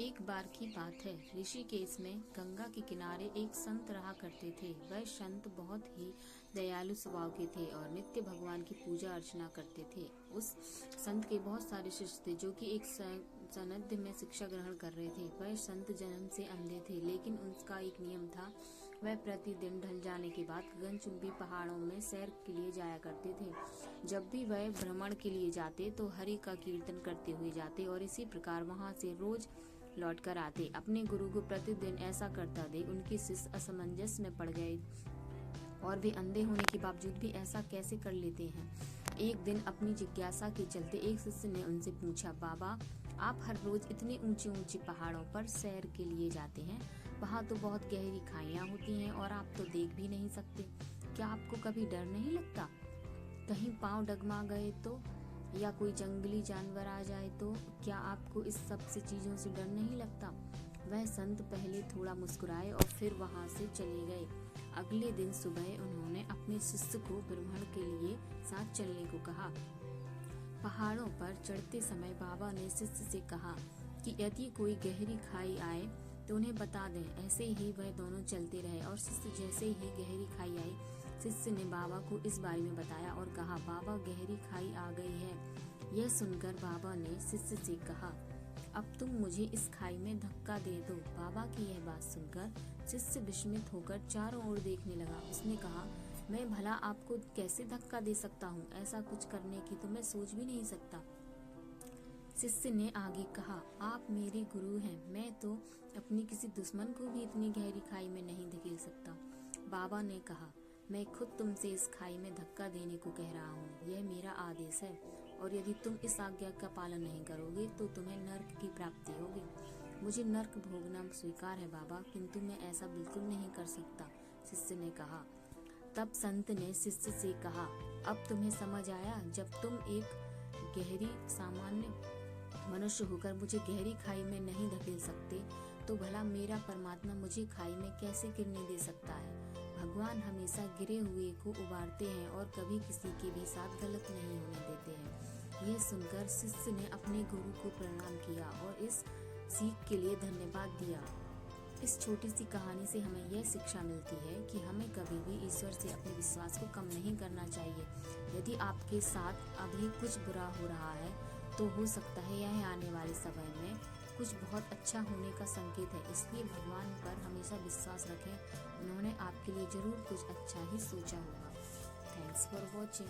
एक बार की बात है, ऋषिकेश में गंगा के किनारे एक संत रहा करते थे। वह संत बहुत ही दयालु स्वभाव के थे और नित्य भगवान की पूजा अर्चना करते थे। उस संत के बहुत सारे शिष्य थे जो कि एक सनद में शिक्षा ग्रहण कर रहे थे। वह संत जन्म से अंधे थे, लेकिन उनका एक नियम था। वह प्रतिदिन ढल जाने के बाद गगनचुंबी पहाड़ों में सैर के लिए जाया करते थे। जब भी वह भ्रमण के लिए जाते तो हरि का कीर्तन करते हुए जाते और इसी प्रकार वहां से रोज लौट कर आते। अपने गुरु को प्रतिदिन ऐसा करता देख उनके शिष्य असमंजस में पड़ गए और वे अंधे होने के बावजूद भी ऐसा कैसे कर लेते हैं। एक दिन अपनी जिज्ञासा के चलते एक शिष्य ने उनसे पूछा, बाबा, आप हर रोज इतने ऊंचे ऊंचे पहाड़ों पर सैर के लिए जाते हैं। वहाँ तो बहुत गहरी खाइयाँ होती हैं और आप तो देख भी नहीं सकते। क्या आपको कभी डर नहीं लगता? कहीं पाँव डगमा गए तो, या कोई जंगली जानवर आ जाए तो क्या आपको इस सब से चीजों से डर नहीं लगता? वह संत पहले थोड़ा मुस्कुराए और फिर वहां से चले गए। अगले दिन सुबह उन्होंने अपने शिष्य को भ्रमण के लिए साथ चलने को कहा। पहाड़ों पर चढ़ते समय बाबा ने शिष्य से कहा कि यदि कोई गहरी खाई आए तो उन्हें बता दें। ऐसे ही वह दोनों चलते रहे और शिष्य जैसे ही गहरी खाई आई, शिष्य ने बाबा को इस बारे में बताया और कहा, बाबा, गहरी खाई आ गई है। यह सुनकर बाबा ने शिष्य से कहा, अब तुम मुझे इस खाई में धक्का दे दो। बाबा की यह बात सुनकर शिष्य विस्मित होकर चारों ओर देखने लगा। उसने कहा, मैं भला आपको कैसे धक्का दे सकता हूँ? ऐसा कुछ करने की तो मैं सोच भी नहीं सकता। शिष्य ने आगे कहा, आप मेरे गुरु हैं, मैं तो अपनी किसी दुश्मन को भी इतनी गहरी खाई में नहीं धकेल सकता। बाबा ने कहा, मैं खुद तुमसे इस खाई में धक्का देने को कह रहा हूँ। यह मेरा आदेश है और यदि तुम इस आज्ञा का पालन नहीं करोगे तो तुम्हें नर्क की प्राप्ति होगी। मुझे नर्क भोगना स्वीकार है बाबा, किंतु मैं ऐसा बिल्कुल नहीं कर सकता, शिष्य ने कहा। तब संत ने शिष्य से कहा, अब तुम्हें समझ आया? जब तुम एक गहरी सामान्य मनुष्य होकर मुझे गहरी खाई में नहीं धकेल सकते तो भला मेरा परमात्मा मुझे खाई में कैसे गिरने दे सकता है? भगवान हमेशा गिरे हुए को उबारते हैं और कभी किसी के भी साथ गलत नहीं होने देते हैं। यह सुनकर शिष्य ने अपने गुरु को प्रणाम किया और इस सीख के लिए धन्यवाद दिया। इस छोटी सी कहानी से हमें यह शिक्षा मिलती है कि हमें कभी भी ईश्वर से अपने विश्वास को कम नहीं करना चाहिए। यदि आपके साथ अभी कुछ बुरा हो रहा है तो हो सकता है यह आने वाले समय में कुछ बहुत अच्छा होने का संकेत है। इसलिए भगवान पर हमेशा विश्वास रखें, उन्होंने आपके लिए जरूर कुछ अच्छा ही सोचा होगा। Thanks for watching.